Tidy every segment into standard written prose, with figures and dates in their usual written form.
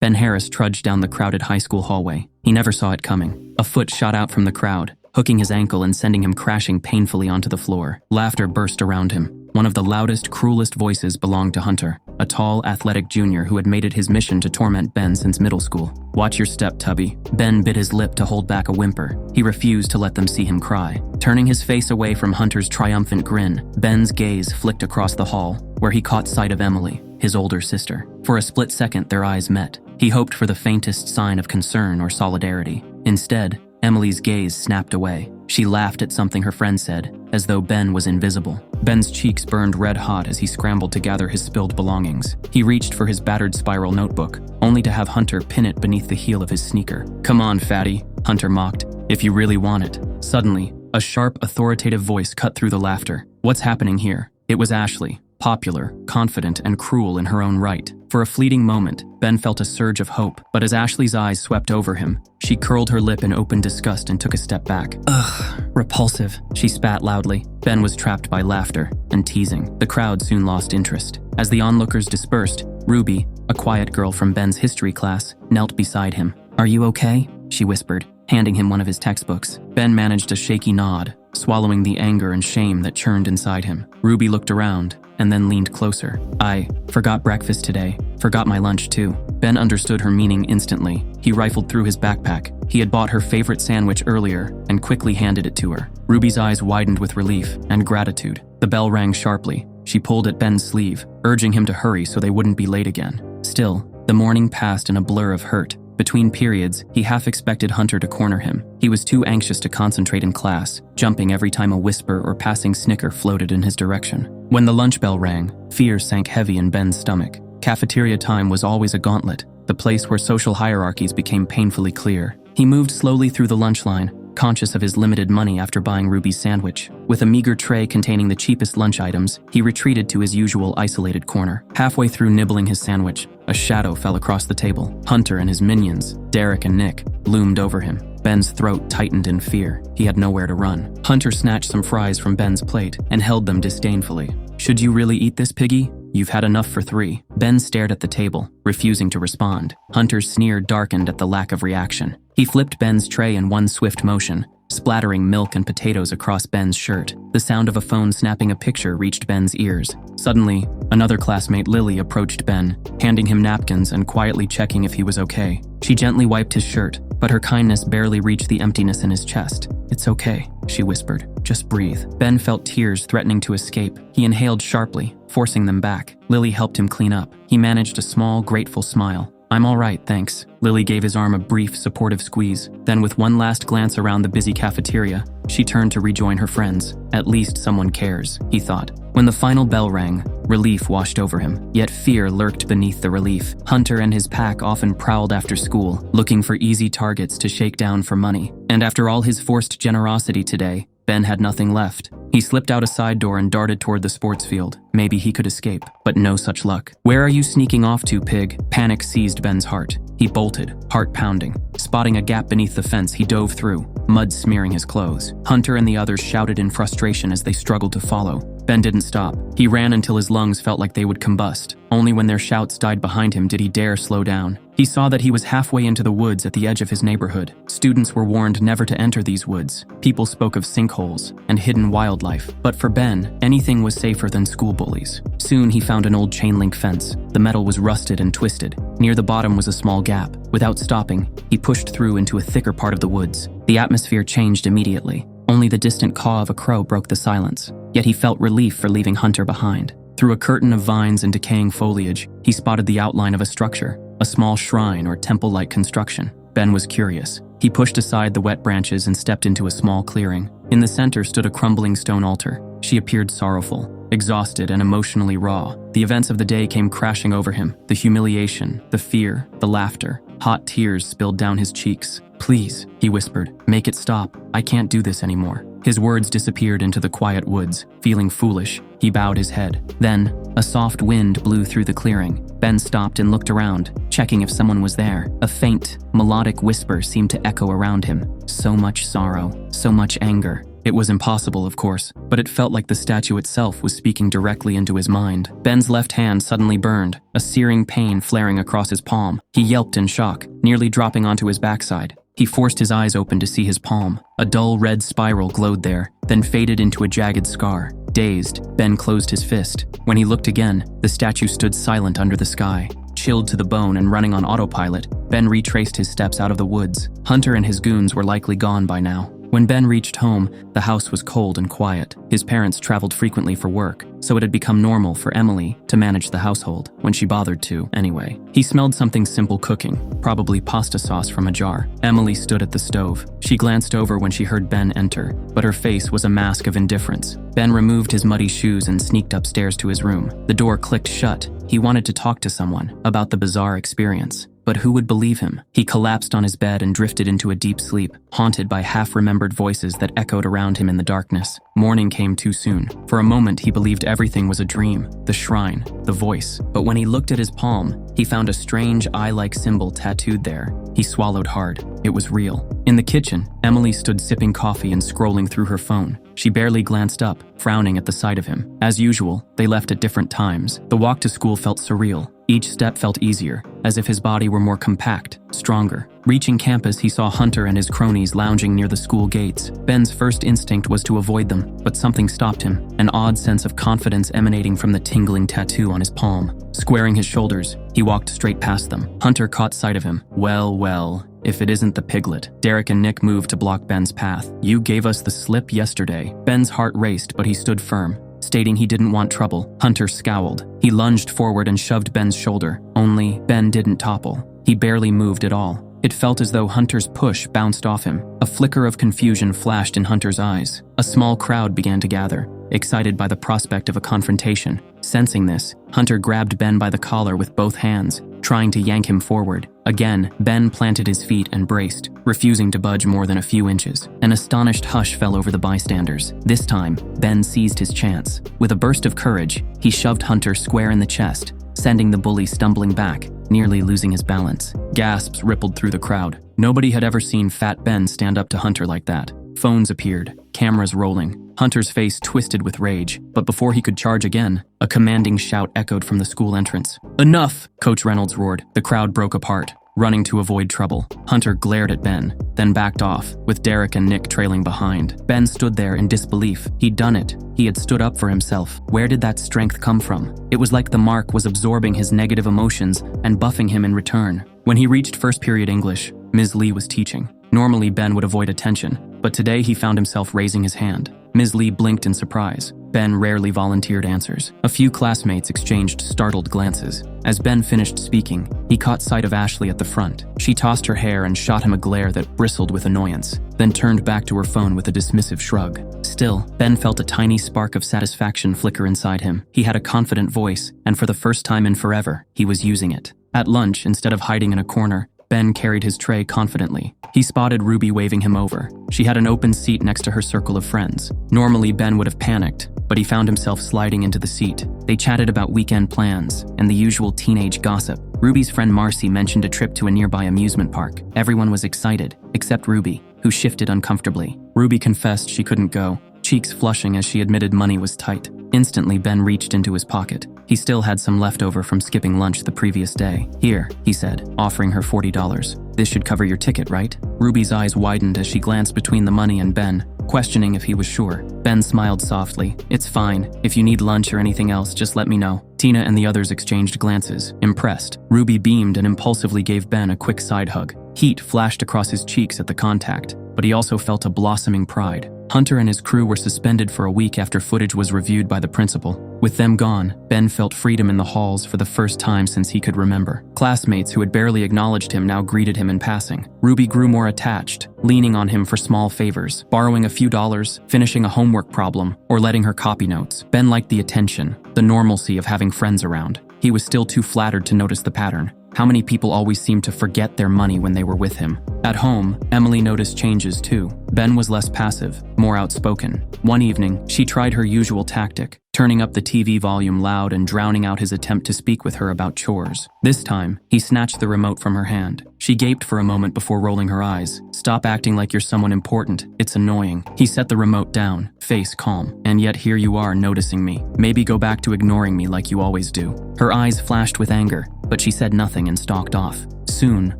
Ben Harris trudged down the crowded high school hallway. He never saw it coming. A foot shot out from the crowd, hooking his ankle and sending him crashing painfully onto the floor. Laughter burst around him. One of the loudest, cruelest voices belonged to Hunter, a tall, athletic junior who had made it his mission to torment Ben since middle school. "Watch your step, Tubby." Ben bit his lip to hold back a whimper. He refused to let them see him cry. Turning his face away from Hunter's triumphant grin, Ben's gaze flicked across the hall, where he caught sight of Emily, his older sister. For a split second, their eyes met. He hoped for the faintest sign of concern or solidarity. Instead, Emily's gaze snapped away. She laughed at something her friend said, as though Ben was invisible. Ben's cheeks burned red hot as he scrambled to gather his spilled belongings. He reached for his battered spiral notebook, only to have Hunter pin it beneath the heel of his sneaker. "Come on, fatty," Hunter mocked, "if you really want it." Suddenly, a sharp, authoritative voice cut through the laughter. "What's happening here?" It was Ashley, popular, confident, and cruel in her own right. For a fleeting moment, Ben felt a surge of hope, but as Ashley's eyes swept over him, she curled her lip in open disgust and took a step back. "Ugh, repulsive," she spat loudly. Ben was trapped by laughter and teasing. The crowd soon lost interest. As the onlookers dispersed, Ruby, a quiet girl from Ben's history class, knelt beside him. "Are you okay?" she whispered, handing him one of his textbooks. Ben managed a shaky nod, swallowing the anger and shame that churned inside him. Ruby looked around and then leaned closer. "I forgot breakfast today. Forgot my lunch too." Ben understood her meaning instantly. He rifled through his backpack. He had bought her favorite sandwich earlier and quickly handed it to her. Ruby's eyes widened with relief and gratitude. The bell rang sharply. She pulled at Ben's sleeve, urging him to hurry so they wouldn't be late again. Still, the morning passed in a blur of hurt. Between periods, he half expected Hunter to corner him. He was too anxious to concentrate in class, jumping every time a whisper or passing snicker floated in his direction. When the lunch bell rang, fear sank heavy in Ben's stomach. Cafeteria time was always a gauntlet, the place where social hierarchies became painfully clear. He moved slowly through the lunch line, conscious of his limited money after buying Ruby's sandwich. With a meager tray containing the cheapest lunch items, he retreated to his usual isolated corner. Halfway through nibbling his sandwich, a shadow fell across the table. Hunter and his minions, Derek and Nick, loomed over him. Ben's throat tightened in fear. He had nowhere to run. Hunter snatched some fries from Ben's plate and held them disdainfully. "Should you really eat this, piggy? You've had enough for 3. Ben stared at the table, refusing to respond. Hunter's sneer darkened at the lack of reaction. He flipped Ben's tray in one swift motion, splattering milk and potatoes across Ben's shirt. The sound of a phone snapping a picture reached Ben's ears. Suddenly, another classmate, Lily, approached Ben, handing him napkins and quietly checking if he was okay. She gently wiped his shirt, but her kindness barely reached the emptiness in his chest. "It's okay," she whispered. "Just breathe." Ben felt tears threatening to escape. He inhaled sharply, forcing them back. Lily helped him clean up. He managed a small, grateful smile. "I'm all right, thanks." Lily gave his arm a brief, supportive squeeze. Then with one last glance around the busy cafeteria, she turned to rejoin her friends. At least someone cares, he thought. When the final bell rang, relief washed over him, yet fear lurked beneath the relief. Hunter and his pack often prowled after school, looking for easy targets to shake down for money. And after all his forced generosity today, Ben had nothing left. He slipped out a side door and darted toward the sports field. Maybe he could escape, but no such luck. "Where are you sneaking off to, pig?" Panic seized Ben's heart. He bolted, heart pounding. Spotting a gap beneath the fence, he dove through, mud smearing his clothes. Hunter and the others shouted in frustration as they struggled to follow. Ben didn't stop. He ran until his lungs felt like they would combust. Only when their shouts died behind him did he dare slow down. He saw that he was halfway into the woods at the edge of his neighborhood. Students were warned never to enter these woods. People spoke of sinkholes and hidden wildlife. But for Ben, anything was safer than school bullies. Soon he found an old chain-link fence. The metal was rusted and twisted. Near the bottom was a small gap. Without stopping, he pushed through into a thicker part of the woods. The atmosphere changed immediately. Only the distant caw of a crow broke the silence. Yet he felt relief for leaving Hunter behind. Through a curtain of vines and decaying foliage, he spotted the outline of a structure, a small shrine or temple-like construction. Ben was curious. He pushed aside the wet branches and stepped into a small clearing. In the center stood a crumbling stone altar. She appeared sorrowful, exhausted, and emotionally raw. The events of the day came crashing over him. The humiliation, the fear, the laughter. Hot tears spilled down his cheeks. "Please," he whispered, "make it stop. I can't do this anymore." His words disappeared into the quiet woods. Feeling foolish, he bowed his head. Then, a soft wind blew through the clearing. Ben stopped and looked around, checking if someone was there. A faint, melodic whisper seemed to echo around him. So much sorrow, so much anger. It was impossible, of course, but it felt like the statue itself was speaking directly into his mind. Ben's left hand suddenly burned, a searing pain flaring across his palm. He yelped in shock, nearly dropping onto his backside. He forced his eyes open to see his palm. A dull red spiral glowed there, then faded into a jagged scar. Dazed, Ben closed his fist. When he looked again, the statue stood silent under the sky. Chilled to the bone and running on autopilot, Ben retraced his steps out of the woods. Hunter and his goons were likely gone by now. When Ben reached home, the house was cold and quiet. His parents traveled frequently for work, so it had become normal for Emily to manage the household, when she bothered to, anyway. He smelled something simple cooking, probably pasta sauce from a jar. Emily stood at the stove. She glanced over when she heard Ben enter, but her face was a mask of indifference. Ben removed his muddy shoes and sneaked upstairs to his room. The door clicked shut. He wanted to talk to someone about the bizarre experience. But who would believe him? He collapsed on his bed and drifted into a deep sleep, haunted by half-remembered voices that echoed around him in the darkness. Morning came too soon. For a moment, he believed everything was a dream, the shrine, the voice. But when he looked at his palm, he found a strange eye-like symbol tattooed there. He swallowed hard. It was real. In the kitchen, Emily stood sipping coffee and scrolling through her phone. She barely glanced up, frowning at the sight of him. As usual, they left at different times. The walk to school felt surreal. Each step felt easier, as if his body were more compact, stronger. Reaching campus, he saw Hunter and his cronies lounging near the school gates. Ben's first instinct was to avoid them, but something stopped him, an odd sense of confidence emanating from the tingling tattoo on his palm. Squaring his shoulders, he walked straight past them. Hunter caught sight of him. Well, if it isn't the piglet. Derek and Nick moved to block Ben's path. You gave us the slip yesterday. Ben's heart raced, but he stood firm. Stating he didn't want trouble, Hunter scowled. He lunged forward and shoved Ben's shoulder, only Ben didn't topple. He barely moved at all. It felt as though Hunter's push bounced off him. A flicker of confusion flashed in Hunter's eyes. A small crowd began to gather, excited by the prospect of a confrontation. Sensing this, Hunter grabbed Ben by the collar with both hands, trying to yank him forward. Again, Ben planted his feet and braced, refusing to budge more than a few inches. An astonished hush fell over the bystanders. This time, Ben seized his chance. With a burst of courage, he shoved Hunter square in the chest, sending the bully stumbling back, nearly losing his balance. Gasps rippled through the crowd. Nobody had ever seen Fat Ben stand up to Hunter like that. Phones appeared, cameras rolling. Hunter's face twisted with rage, but before he could charge again, a commanding shout echoed from the school entrance. "Enough!" Coach Reynolds roared. The crowd broke apart, running to avoid trouble. Hunter glared at Ben, then backed off, with Derek and Nick trailing behind. Ben stood there in disbelief. He'd done it. He had stood up for himself. Where did that strength come from? It was like the mark was absorbing his negative emotions and buffing him in return. When he reached first period English, Ms. Lee was teaching. Normally, Ben would avoid attention, but today he found himself raising his hand. Ms. Lee blinked in surprise. Ben rarely volunteered answers. A few classmates exchanged startled glances. As Ben finished speaking, he caught sight of Ashley at the front. She tossed her hair and shot him a glare that bristled with annoyance, then turned back to her phone with a dismissive shrug. Still, Ben felt a tiny spark of satisfaction flicker inside him. He had a confident voice, and for the first time in forever, he was using it. At lunch, instead of hiding in a corner, Ben carried his tray confidently. He spotted Ruby waving him over. She had an open seat next to her circle of friends. Normally, Ben would have panicked, but he found himself sliding into the seat. They chatted about weekend plans and the usual teenage gossip. Ruby's friend Marcy mentioned a trip to a nearby amusement park. Everyone was excited, except Ruby, who shifted uncomfortably. Ruby confessed she couldn't go, cheeks flushing as she admitted money was tight. Instantly, Ben reached into his pocket. He still had some leftover from skipping lunch the previous day. "Here," he said, offering her $40. "This should cover your ticket, right?" Ruby's eyes widened as she glanced between the money and Ben, questioning if he was sure. Ben smiled softly. "It's fine. If you need lunch or anything else, just let me know." Tina and the others exchanged glances, impressed. Ruby beamed and impulsively gave Ben a quick side hug. Heat flashed across his cheeks at the contact, but he also felt a blossoming pride. Hunter and his crew were suspended for a week after footage was reviewed by the principal. With them gone, Ben felt freedom in the halls for the first time since he could remember. Classmates who had barely acknowledged him now greeted him in passing. Ruby grew more attached, leaning on him for small favors, borrowing a few dollars, finishing a homework problem, or letting her copy notes. Ben liked the attention, the normalcy of having friends around. He was still too flattered to notice the pattern. How many people always seemed to forget their money when they were with him? At home, Emily noticed changes too. Ben was less passive, more outspoken. One evening, she tried her usual tactic, turning up the TV volume loud and drowning out his attempt to speak with her about chores. This time, he snatched the remote from her hand. She gaped for a moment before rolling her eyes. "Stop acting like you're someone important. It's annoying." He set the remote down, face calm. "And yet here you are noticing me. Maybe go back to ignoring me like you always do." Her eyes flashed with anger, but she said nothing and stalked off. Soon,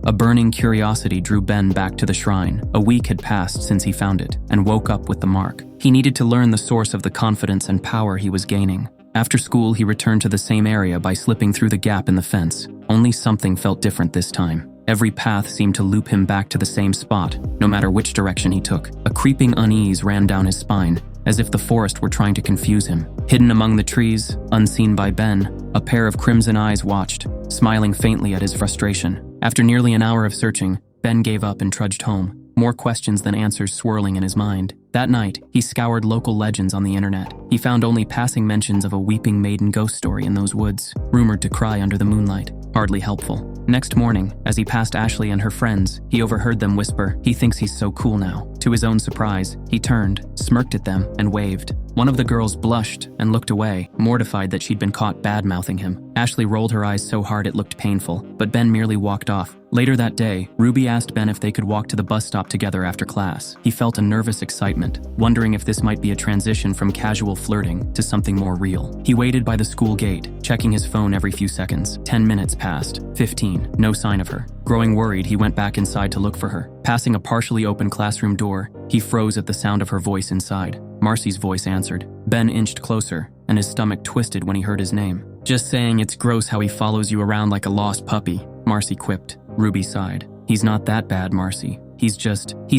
a burning curiosity drew Ben back to the shrine. A week had passed since he found it, and woke up with the mark. He needed to learn the source of the confidence and power he was gaining. After school, he returned to the same area by slipping through the gap in the fence. Only something felt different this time. Every path seemed to loop him back to the same spot, no matter which direction he took. A creeping unease ran down his spine, as if the forest were trying to confuse him. Hidden among the trees, unseen by Ben, a pair of crimson eyes watched, smiling faintly at his frustration. After nearly an hour of searching, Ben gave up and trudged home, more questions than answers swirling in his mind. That night, he scoured local legends on the internet. He found only passing mentions of a weeping maiden ghost story in those woods, rumored to cry under the moonlight. Hardly helpful. Next morning, as he passed Ashley and her friends, he overheard them whisper, "He thinks he's so cool now." To his own surprise, he turned, smirked at them, and waved. One of the girls blushed and looked away, mortified that she'd been caught bad-mouthing him. Ashley rolled her eyes so hard it looked painful, but Ben merely walked off. Later that day, Ruby asked Ben if they could walk to the bus stop together after class. He felt a nervous excitement, wondering if this might be a transition from casual flirting to something more real. He waited by the school gate, checking his phone every few seconds. 10 minutes passed, 15, no sign of her. Growing worried, he went back inside to look for her. Passing a partially open classroom door, he froze at the sound of her voice inside. Marcy's voice answered. Ben inched closer, and his stomach twisted when he heard his name. "Just saying it's gross how he follows you around like a lost puppy," Marcy quipped. Ruby sighed. "He's not that bad, Marcy. He's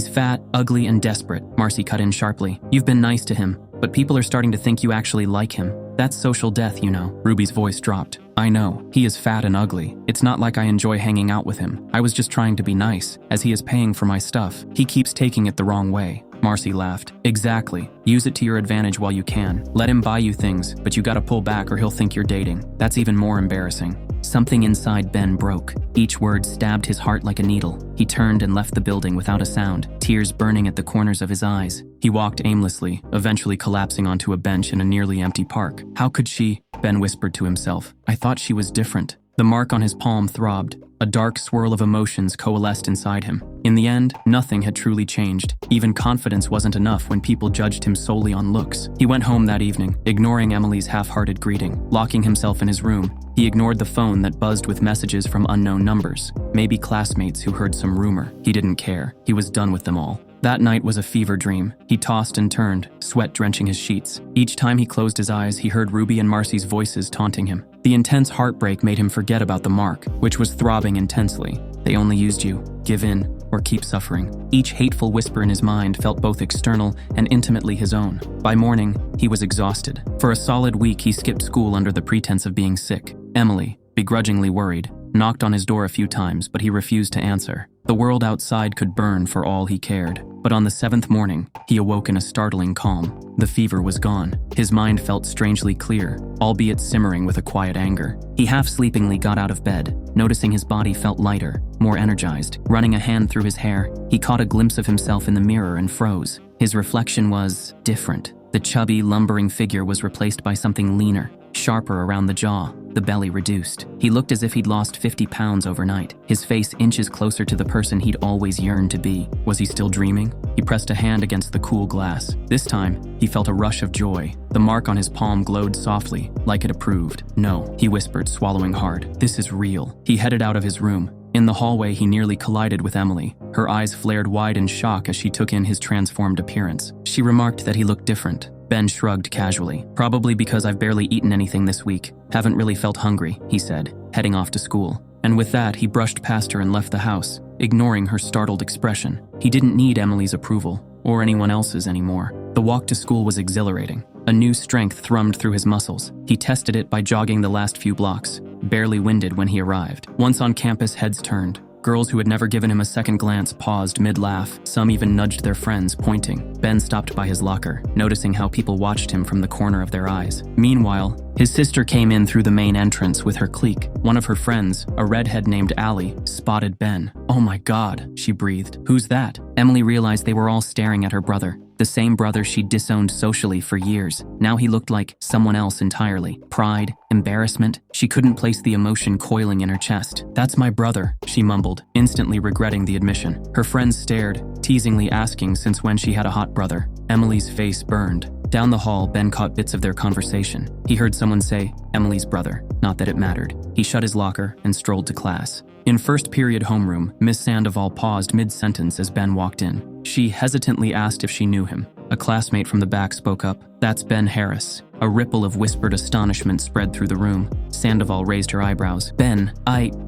fat, ugly, and desperate," Marcy cut in sharply. "You've been nice to him, but people are starting to think you actually like him. That's social death, you know." Ruby's voice dropped. "I know. He is fat and ugly. It's not like I enjoy hanging out with him. I was just trying to be nice, as he is paying for my stuff. He keeps taking it the wrong way." Marcy laughed. "Exactly. Use it to your advantage while you can. Let him buy you things, but you gotta pull back or he'll think you're dating. That's even more embarrassing." Something inside Ben broke. Each word stabbed his heart like a needle. He turned and left the building without a sound, tears burning at the corners of his eyes. He walked aimlessly, eventually collapsing onto a bench in a nearly empty park. "How could she?" Ben whispered to himself. "I thought she was different." The mark on his palm throbbed. A dark swirl of emotions coalesced inside him. In the end, nothing had truly changed. Even confidence wasn't enough when people judged him solely on looks. He went home that evening, ignoring Emily's half-hearted greeting. Locking himself in his room, he ignored the phone that buzzed with messages from unknown numbers. Maybe classmates who heard some rumor. He didn't care. He was done with them all. That night was a fever dream. He tossed and turned, sweat drenching his sheets. Each time he closed his eyes, he heard Ruby and Marcy's voices taunting him. The intense heartbreak made him forget about the mark, which was throbbing intensely. They only used you. Give in, or keep suffering. Each hateful whisper in his mind felt both external and intimately his own. By morning, he was exhausted. For a solid week, he skipped school under the pretense of being sick. Emily, begrudgingly worried, knocked on his door a few times, but he refused to answer. The world outside could burn for all he cared. But on the 7th morning, he awoke in a startling calm. The fever was gone. His mind felt strangely clear, albeit simmering with a quiet anger. He half-sleepingly got out of bed, noticing his body felt lighter, more energized. Running a hand through his hair, he caught a glimpse of himself in the mirror and froze. His reflection was different. The chubby, lumbering figure was replaced by something leaner, sharper around the jaw, the belly reduced. He looked as if he'd lost 50 pounds overnight, his face inches closer to the person he'd always yearned to be. Was he still dreaming? He pressed a hand against the cool glass. This time, he felt a rush of joy. The mark on his palm glowed softly, like it approved. "No," he whispered, swallowing hard. "This is real." He headed out of his room. In the hallway, he nearly collided with Emily. Her eyes flared wide in shock as she took in his transformed appearance. She remarked that he looked different. Ben shrugged casually. "Probably because I've barely eaten anything this week. Haven't really felt hungry," he said, heading off to school. And with that, he brushed past her and left the house, ignoring her startled expression. He didn't need Emily's approval, or anyone else's anymore. The walk to school was exhilarating. A new strength thrummed through his muscles. He tested it by jogging the last few blocks, barely winded when he arrived. Once on campus, heads turned. Girls who had never given him a second glance paused mid-laugh. Some even nudged their friends, pointing. Ben stopped by his locker, noticing how people watched him from the corner of their eyes. Meanwhile, His sister came in through the main entrance with her clique. One of her friends, a redhead named Allie, spotted Ben. "Oh my God," she breathed. "Who's that?" Emily realized they were all staring at her brother. The same brother she'd disowned socially for years. Now he looked like someone else entirely. Pride, embarrassment. She couldn't place the emotion coiling in her chest. "That's my brother," she mumbled, instantly regretting the admission. Her friends stared, teasingly asking since when she had a hot brother. Emily's face burned. Down the hall, Ben caught bits of their conversation. He heard someone say, "Emily's brother." Not that it mattered. He shut his locker and strolled to class. In first period homeroom, Miss Sandoval paused mid-sentence as Ben walked in. She hesitantly asked if she knew him. A classmate from the back spoke up. "That's Ben Harris." A ripple of whispered astonishment spread through the room. Sandoval raised her eyebrows. "Ben,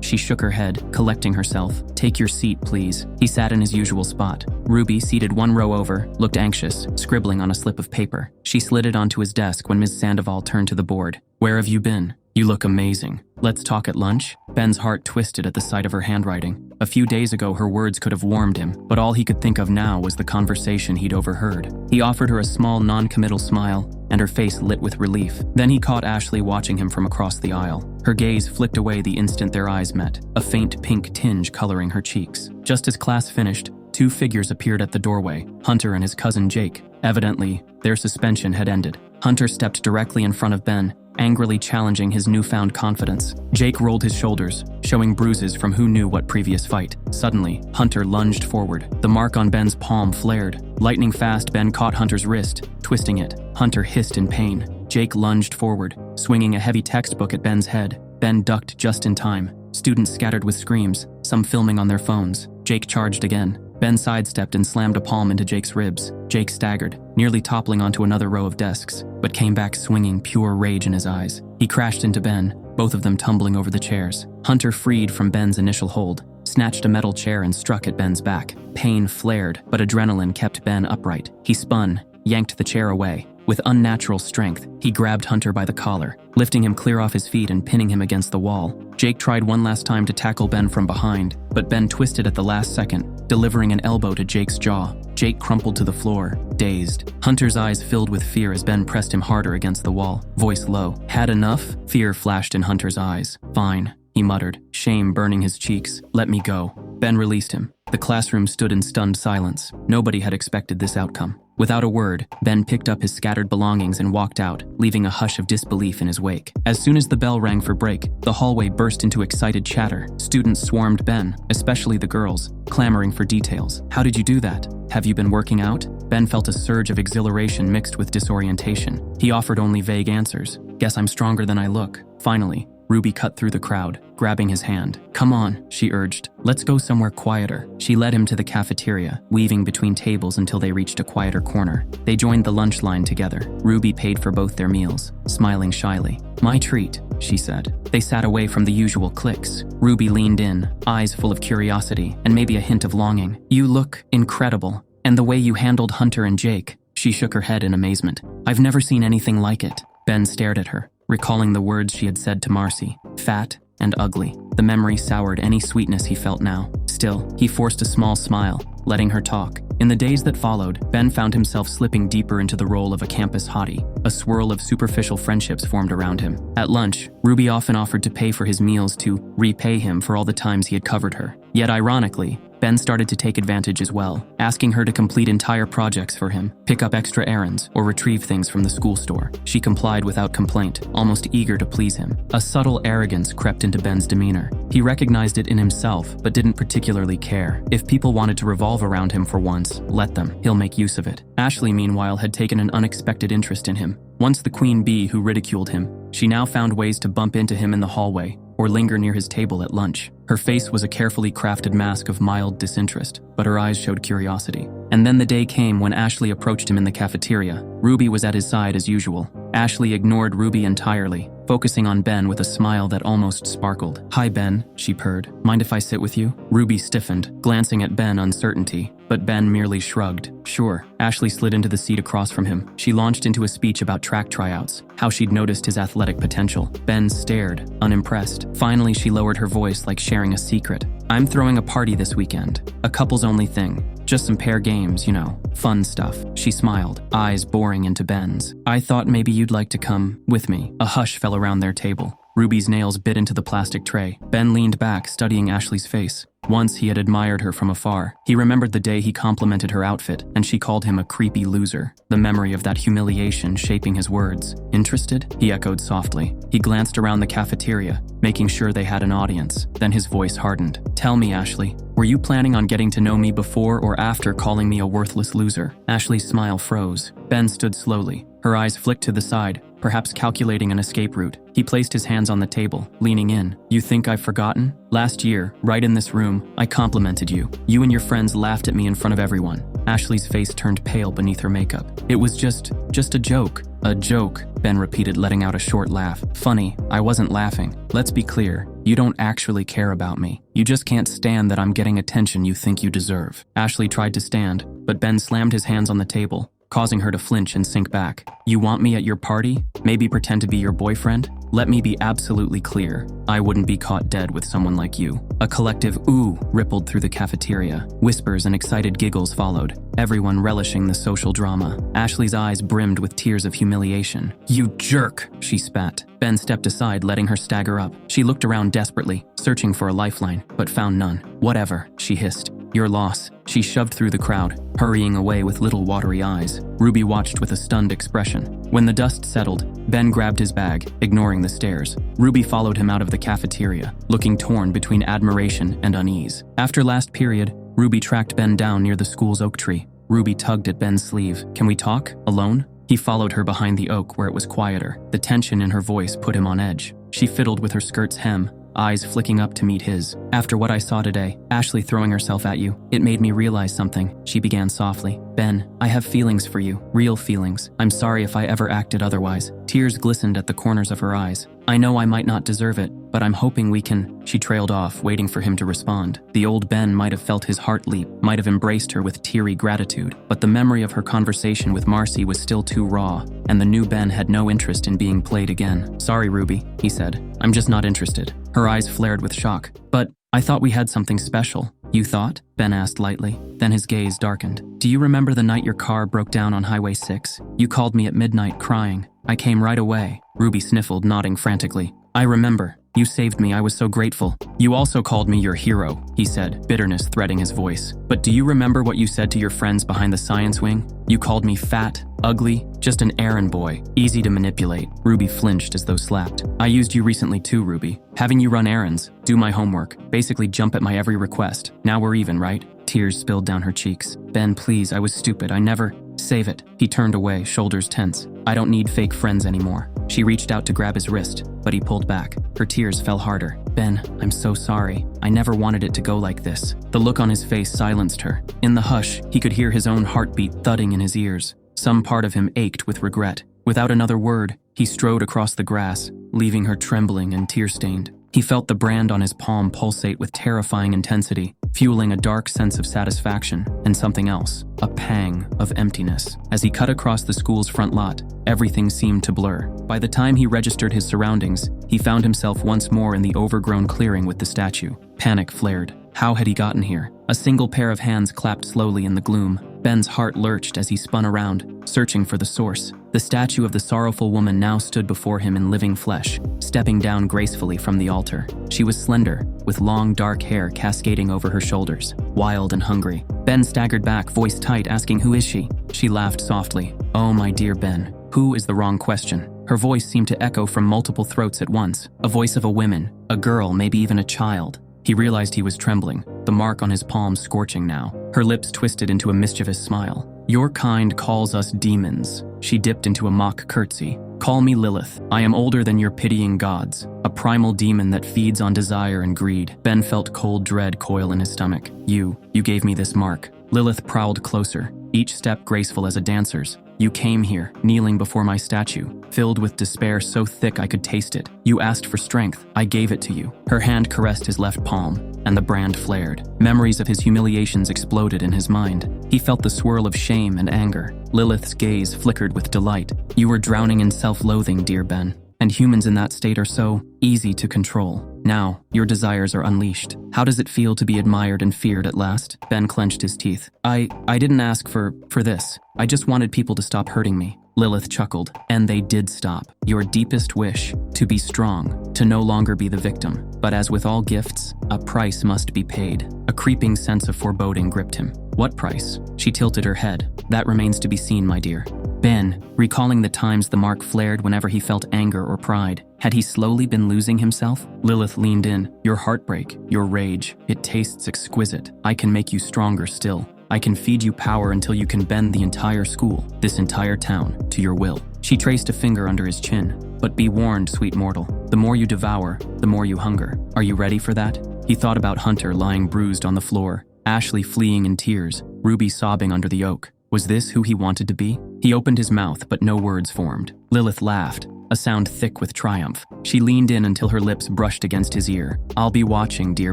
She shook her head, collecting herself. "Take your seat, please." He sat in his usual spot. Ruby, seated one row over, looked anxious, scribbling on a slip of paper. She slid it onto his desk when Miss Sandoval turned to the board. "Where have you been? You look amazing. Let's talk at lunch?" Ben's heart twisted at the sight of her handwriting. A few days ago, her words could have warmed him, but all he could think of now was the conversation he'd overheard. He offered her a small, non-committal smile, and her face lit with relief. Then he caught Ashley watching him from across the aisle. Her gaze flicked away the instant their eyes met, a faint pink tinge coloring her cheeks. Just as class finished, two figures appeared at the doorway, Hunter and his cousin Jake. Evidently, their suspension had ended. Hunter stepped directly in front of Ben, angrily challenging his newfound confidence. Jake rolled his shoulders, showing bruises from who knew what previous fight. Suddenly, Hunter lunged forward. The mark on Ben's palm flared. Lightning fast, Ben caught Hunter's wrist, twisting it. Hunter hissed in pain. Jake lunged forward, swinging a heavy textbook at Ben's head. Ben ducked just in time. Students scattered with screams, some filming on their phones. Jake charged again. Ben sidestepped and slammed a palm into Jake's ribs. Jake staggered, nearly toppling onto another row of desks, but came back swinging pure rage in his eyes. He crashed into Ben, both of them tumbling over the chairs. Hunter freed from Ben's initial hold, snatched a metal chair and struck at Ben's back. Pain flared, but adrenaline kept Ben upright. He spun, yanked the chair away. With unnatural strength, he grabbed Hunter by the collar, lifting him clear off his feet and pinning him against the wall. Jake tried one last time to tackle Ben from behind, but Ben twisted at the last second, delivering an elbow to Jake's jaw. Jake crumpled to the floor, dazed. Hunter's eyes filled with fear as Ben pressed him harder against the wall, voice low. "Had enough?" Fear flashed in Hunter's eyes. "Fine," he muttered, shame burning his cheeks. "Let me go." Ben released him. The classroom stood in stunned silence. Nobody had expected this outcome. Without a word, Ben picked up his scattered belongings and walked out, leaving a hush of disbelief in his wake. As soon as the bell rang for break, the hallway burst into excited chatter. Students swarmed Ben, especially the girls, clamoring for details. "How did you do that? Have you been working out?" Ben felt a surge of exhilaration mixed with disorientation. He offered only vague answers. "Guess I'm stronger than I look." Finally, Ruby cut through the crowd, grabbing his hand. "Come on," she urged. "Let's go somewhere quieter." She led him to the cafeteria, weaving between tables until they reached a quieter corner. They joined the lunch line together. Ruby paid for both their meals, smiling shyly. "My treat," she said. They sat away from the usual cliques. Ruby leaned in, eyes full of curiosity and maybe a hint of longing. "You look incredible. And the way you handled Hunter and Jake." She shook her head in amazement. "I've never seen anything like it." Ben stared at her, recalling the words she had said to Marcy. Fat and ugly. The memory soured any sweetness he felt now. Still, he forced a small smile, letting her talk. In the days that followed, Ben found himself slipping deeper into the role of a campus hottie. A swirl of superficial friendships formed around him. At lunch, Ruby often offered to pay for his meals to repay him for all the times he had covered her. Yet ironically, Ben started to take advantage as well, asking her to complete entire projects for him, pick up extra errands, or retrieve things from the school store. She complied without complaint, almost eager to please him. A subtle arrogance crept into Ben's demeanor. He recognized it in himself, but didn't particularly care. If people wanted to revolve around him for once, let them. He'll make use of it. Ashley, meanwhile, had taken an unexpected interest in him. Once the queen bee who ridiculed him, she now found ways to bump into him in the hallway or linger near his table at lunch. Her face was a carefully crafted mask of mild disinterest, but her eyes showed curiosity. And then the day came when Ashley approached him in the cafeteria. Ruby was at his side as usual. Ashley ignored Ruby entirely, focusing on Ben with a smile that almost sparkled. "Hi, Ben," she purred. "Mind if I sit with you?" Ruby stiffened, glancing at Ben uncertainty, but Ben merely shrugged. "Sure." Ashley slid into the seat across from him. She launched into a speech about track tryouts, how she'd noticed his athletic potential. Ben stared, unimpressed. Finally, she lowered her voice like sharing a secret. "I'm throwing a party this weekend. A couples-only thing. Just some pair games, you know, fun stuff. She smiled, eyes boring into Ben's. I thought maybe you'd like to come with me. A hush fell around their table. Ruby's nails bit into the plastic tray. Ben leaned back, studying Ashley's face. Once he had admired her from afar. He remembered the day he complimented her outfit, and she called him a creepy loser. The memory of that humiliation shaping his words. Interested? He echoed softly. He glanced around the cafeteria, making sure they had an audience. Then his voice hardened. Tell me, Ashley, were you planning on getting to know me before or after calling me a worthless loser? Ashley's smile froze. Ben stood slowly. Her eyes flicked to the side, perhaps calculating an escape route. He placed his hands on the table, leaning in. You think I've forgotten? Last year, right in this room, I complimented you. You and your friends laughed at me in front of everyone. Ashley's face turned pale beneath her makeup. It was just a joke. A joke, Ben repeated, letting out a short laugh. Funny, I wasn't laughing. Let's be clear, you don't actually care about me. You just can't stand that I'm getting attention you think you deserve. Ashley tried to stand, but Ben slammed his hands on the table, causing her to flinch and sink back. You want me at your party? Maybe pretend to be your boyfriend? Let me be absolutely clear. I wouldn't be caught dead with someone like you. A collective ooh rippled through the cafeteria. Whispers and excited giggles followed, everyone relishing the social drama. Ashley's eyes brimmed with tears of humiliation. You jerk, she spat. Ben stepped aside, letting her stagger up. She looked around desperately, searching for a lifeline, but found none. Whatever, she hissed. Your loss. She shoved through the crowd, hurrying away with little watery eyes. Ruby watched with a stunned expression. When the dust settled, Ben grabbed his bag, ignoring the stares. Ruby followed him out of the cafeteria, looking torn between admiration and unease. After last period, Ruby tracked Ben down near the school's oak tree. Ruby tugged at Ben's sleeve. Can we talk? Alone? He followed her behind the oak where it was quieter. The tension in her voice put him on edge. She fiddled with her skirt's hem, eyes flicking up to meet his. After what I saw today, Ashley throwing herself at you, it made me realize something, she began softly. Ben, I have feelings for you, real feelings. I'm sorry if I ever acted otherwise. Tears glistened at the corners of her eyes. I know I might not deserve it, but I'm hoping we can. She trailed off, waiting for him to respond. The old Ben might have felt his heart leap, might have embraced her with teary gratitude, but the memory of her conversation with Marcy was still too raw, and the new Ben had no interest in being played again. Sorry, Ruby, he said. I'm just not interested. Her eyes flared with shock. But I thought we had something special. You thought? Ben asked lightly. Then his gaze darkened. Do you remember the night your car broke down on Highway 6? You called me at midnight crying. I came right away. Ruby sniffled, nodding frantically. I remember. You saved me, I was so grateful. You also called me your hero, he said, bitterness threading his voice. But do you remember what you said to your friends behind the science wing? You called me fat, ugly, just an errand boy, easy to manipulate. Ruby flinched as though slapped. I used you recently too, Ruby. Having you run errands, do my homework, basically jump at my every request. Now we're even, right? Tears spilled down her cheeks. Ben, please, I was stupid, I never... Save it. He turned away, shoulders tense. I don't need fake friends anymore. She reached out to grab his wrist, but he pulled back. Her tears fell harder. Ben, I'm so sorry. I never wanted it to go like this. The look on his face silenced her. In the hush, he could hear his own heartbeat thudding in his ears. Some part of him ached with regret. Without another word, he strode across the grass, leaving her trembling and tear-stained. He felt the brand on his palm pulsate with terrifying intensity, fueling a dark sense of satisfaction and something else, a pang of emptiness. As he cut across the school's front lot, everything seemed to blur. By the time he registered his surroundings, he found himself once more in the overgrown clearing with the statue. Panic flared. How had he gotten here? A single pair of hands clapped slowly in the gloom. Ben's heart lurched as he spun around, searching for the source. The statue of the sorrowful woman now stood before him in living flesh, stepping down gracefully from the altar. She was slender, with long dark hair cascading over her shoulders, wild and hungry. Ben staggered back, voice tight, asking, "Who is she?" She laughed softly. "Oh, my dear Ben, who is the wrong question." Her voice seemed to echo from multiple throats at once, a voice of a woman, a girl, maybe even a child. He realized he was trembling, the mark on his palm scorching now. Her lips twisted into a mischievous smile. "Your kind calls us demons." She dipped into a mock curtsy. "Call me Lilith. I am older than your pitying gods, a primal demon that feeds on desire and greed." Ben felt cold dread coil in his stomach. You gave me this mark." Lilith prowled closer, each step graceful as a dancer's. "You came here, kneeling before my statue, filled with despair so thick I could taste it. You asked for strength, I gave it to you." Her hand caressed his left palm, and the brand flared. Memories of his humiliations exploded in his mind. He felt the swirl of shame and anger. Lilith's gaze flickered with delight. "You were drowning in self-loathing, dear Ben, and humans in that state are so easy to control. Now, your desires are unleashed. How does it feel to be admired and feared at last? Ben clenched his teeth. I didn't ask for this. I just wanted people to stop hurting me. Lilith chuckled, and they did stop. Your deepest wish, to be strong, to no longer be the victim. But as with all gifts, a price must be paid. A creeping sense of foreboding gripped him. What price? She tilted her head. That remains to be seen, my dear. Ben, recalling the times the mark flared whenever he felt anger or pride. Had he slowly been losing himself? Lilith leaned in. Your heartbreak, your rage, it tastes exquisite. I can make you stronger still. I can feed you power until you can bend the entire school, this entire town, to your will. She traced a finger under his chin. But be warned, sweet mortal. The more you devour, the more you hunger. Are you ready for that? He thought about Hunter lying bruised on the floor, Ashley fleeing in tears, Ruby sobbing under the oak. Was this who he wanted to be? He opened his mouth, but no words formed. Lilith laughed, a sound thick with triumph. She leaned in until her lips brushed against his ear. I'll be watching, dear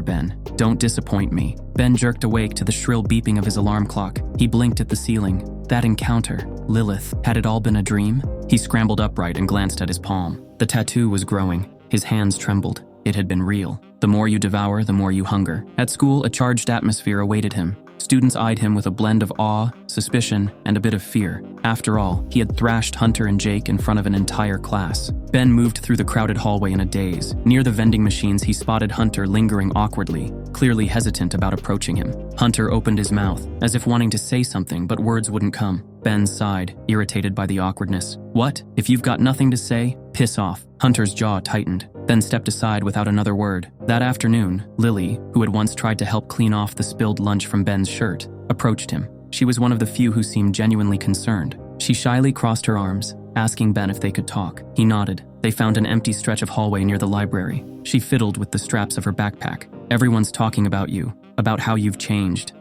Ben. Don't disappoint me. Ben jerked awake to the shrill beeping of his alarm clock. He blinked at the ceiling. That encounter, Lilith, had it all been a dream? He scrambled upright and glanced at his palm. The tattoo was growing. His hands trembled. It had been real. The more you devour, the more you hunger. At school, a charged atmosphere awaited him. Students eyed him with a blend of awe, suspicion, and a bit of fear. After all, he had thrashed Hunter and Jake in front of an entire class. Ben moved through the crowded hallway in a daze. Near the vending machines, he spotted Hunter lingering awkwardly, clearly hesitant about approaching him. Hunter opened his mouth, as if wanting to say something, but words wouldn't come. Ben sighed, irritated by the awkwardness. What? If you've got nothing to say, piss off. Hunter's jaw tightened, then stepped aside without another word. That afternoon, Lily, who had once tried to help clean off the spilled lunch from Ben's shirt, approached him. She was one of the few who seemed genuinely concerned. She shyly crossed her arms, asking Ben if they could talk. He nodded. They found an empty stretch of hallway near the library. She fiddled with the straps of her backpack. Everyone's talking about you, about how you've changed.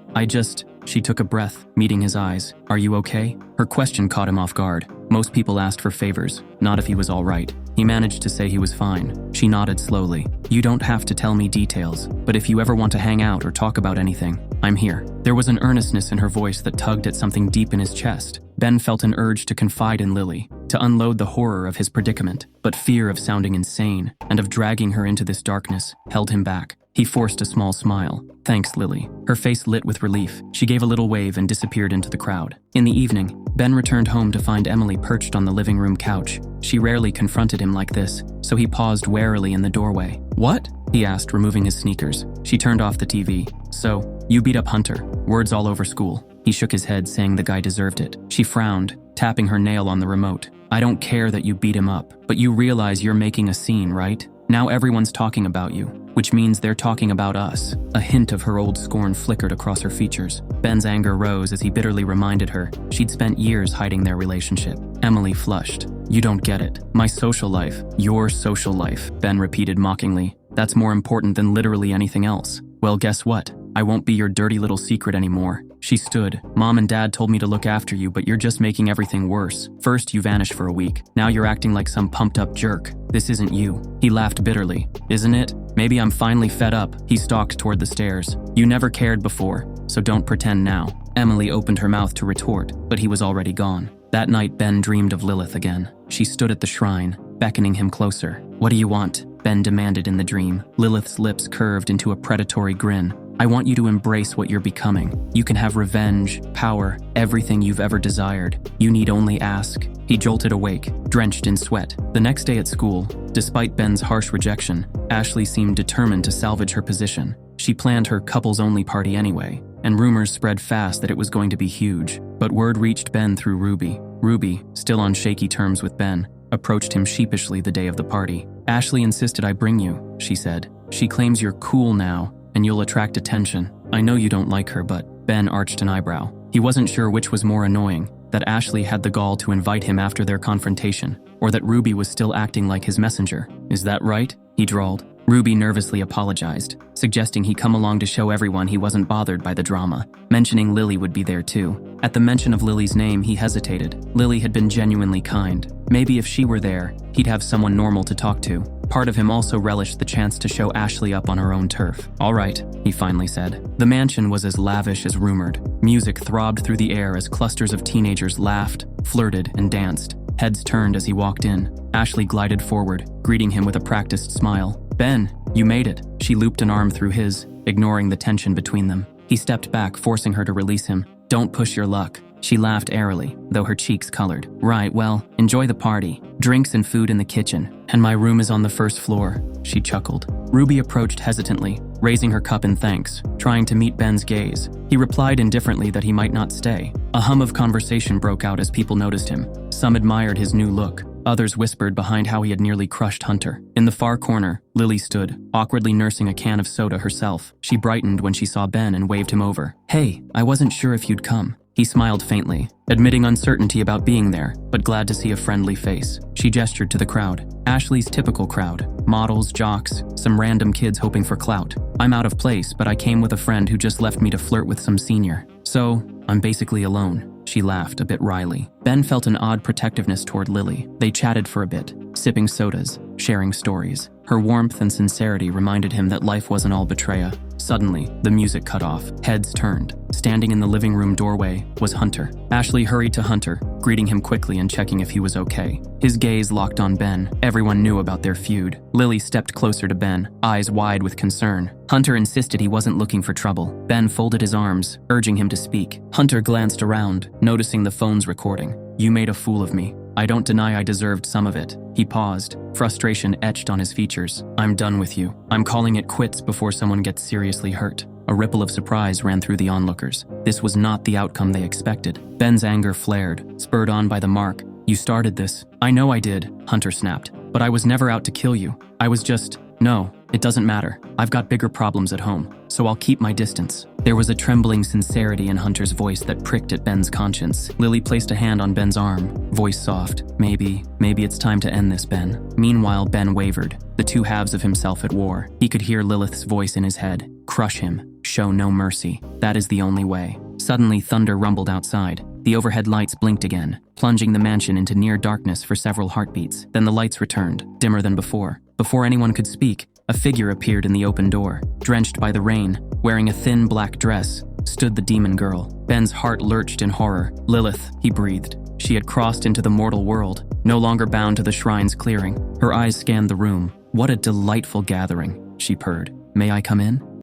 She took a breath, meeting his eyes. Are you okay? Her question caught him off guard. Most people asked for favors, not if he was all right. He managed to say he was fine. She nodded slowly. You don't have to tell me details, but if you ever want to hang out or talk about anything, I'm here. There was an earnestness in her voice that tugged at something deep in his chest. Ben felt an urge to confide in Lily, to unload the horror of his predicament, but fear of sounding insane and of dragging her into this darkness held him back. He forced a small smile. Thanks, Lily. Her face lit with relief. She gave a little wave and disappeared into the crowd. In the evening, Ben returned home to find Emily perched on the living room couch. She rarely confronted him like this, so he paused warily in the doorway. What? He asked, removing his sneakers. She turned off the TV. So, you beat up Hunter. Words all over school. He shook his head, saying the guy deserved it. She frowned, tapping her nail on the remote. I don't care that you beat him up, but you realize you're making a scene, right? Now everyone's talking about you, which means they're talking about us. A hint of her old scorn flickered across her features. Ben's anger rose as he bitterly reminded her she'd spent years hiding their relationship. Emily flushed. You don't get it. My social life. Your social life, Ben repeated mockingly. That's more important than literally anything else. Well, guess what? I won't be your dirty little secret anymore. She stood. Mom and Dad told me to look after you, but you're just making everything worse. First, you vanished for a week. Now you're acting like some pumped-up jerk. This isn't you. He laughed bitterly. Isn't it? Maybe I'm finally fed up. He stalked toward the stairs. You never cared before, so don't pretend now. Emily opened her mouth to retort, but he was already gone. That night, Ben dreamed of Lilith again. She stood at the shrine, beckoning him closer. What do you want? Ben demanded in the dream. Lilith's lips curved into a predatory grin. I want you to embrace what you're becoming. You can have revenge, power, everything you've ever desired. You need only ask. He jolted awake, drenched in sweat. The next day at school, despite Ben's harsh rejection, Ashley seemed determined to salvage her position. She planned her couples-only party anyway, and rumors spread fast that it was going to be huge. But word reached Ben through Ruby. Ruby, still on shaky terms with Ben, approached him sheepishly the day of the party. Ashley insisted I bring you, she said. She claims you're cool now, and you'll attract attention. I know you don't like her, but Ben arched an eyebrow. He wasn't sure which was more annoying, that Ashley had the gall to invite him after their confrontation, or that Ruby was still acting like his messenger. Is that right? He drawled. Ruby nervously apologized, suggesting he come along to show everyone he wasn't bothered by the drama, mentioning Lily would be there too. At the mention of Lily's name, he hesitated. Lily had been genuinely kind. Maybe if she were there, he'd have someone normal to talk to. Part of him also relished the chance to show Ashley up on her own turf. All right, he finally said. The mansion was as lavish as rumored. Music throbbed through the air as clusters of teenagers laughed, flirted, and danced. Heads turned as he walked in. Ashley glided forward, greeting him with a practiced smile. "Ben, you made it." She looped an arm through his, ignoring the tension between them. He stepped back, forcing her to release him. "Don't push your luck." She laughed airily, though her cheeks colored. "Right, well, enjoy the party. Drinks and food in the kitchen, and my room is on the first floor," she chuckled. Ruby approached hesitantly, raising her cup in thanks, trying to meet Ben's gaze. He replied indifferently that he might not stay. A hum of conversation broke out as people noticed him. Some admired his new look. Others whispered behind how he had nearly crushed Hunter. In the far corner, Lily stood, awkwardly nursing a can of soda herself. She brightened when she saw Ben and waved him over. "Hey, I wasn't sure if you'd come." He smiled faintly, admitting uncertainty about being there, but glad to see a friendly face. She gestured to the crowd. Ashley's typical crowd. Models, jocks, some random kids hoping for clout. "I'm out of place, but I came with a friend who just left me to flirt with some senior. So, I'm basically alone." She laughed, a bit wryly. Ben felt an odd protectiveness toward Lily. They chatted for a bit, sipping sodas, sharing stories. Her warmth and sincerity reminded him that life wasn't all betrayal. Suddenly, the music cut off. Heads turned. Standing in the living room doorway was Hunter. Ashley hurried to Hunter, greeting him quickly and checking if he was okay. His gaze locked on Ben. Everyone knew about their feud. Lily stepped closer to Ben, eyes wide with concern. Hunter insisted he wasn't looking for trouble. Ben folded his arms, urging him to speak. Hunter glanced around, noticing the phone's recording. "You made a fool of me. I don't deny I deserved some of it." He paused, frustration etched on his features. "I'm done with you. I'm calling it quits before someone gets seriously hurt." A ripple of surprise ran through the onlookers. This was not the outcome they expected. Ben's anger flared, spurred on by the mark. "You started this." "I know I did," Hunter snapped. "But I was never out to kill you. I was just... No, it doesn't matter. I've got bigger problems at home, so I'll keep my distance." There was a trembling sincerity in Hunter's voice that pricked at Ben's conscience. Lily placed a hand on Ben's arm, voice soft. Maybe it's time to end this, Ben." Meanwhile, Ben wavered, the two halves of himself at war. He could hear Lilith's voice in his head. "Crush him. Show no mercy. That is the only way." Suddenly, thunder rumbled outside. The overhead lights blinked again, plunging the mansion into near darkness for several heartbeats. Then the lights returned, dimmer than before. Before anyone could speak, a figure appeared in the open door. Drenched by the rain, wearing a thin black dress, stood the demon girl. Ben's heart lurched in horror. "Lilith," he breathed. She had crossed into the mortal world, no longer bound to the shrine's clearing. Her eyes scanned the room. "What a delightful gathering," she purred. "May I come in?"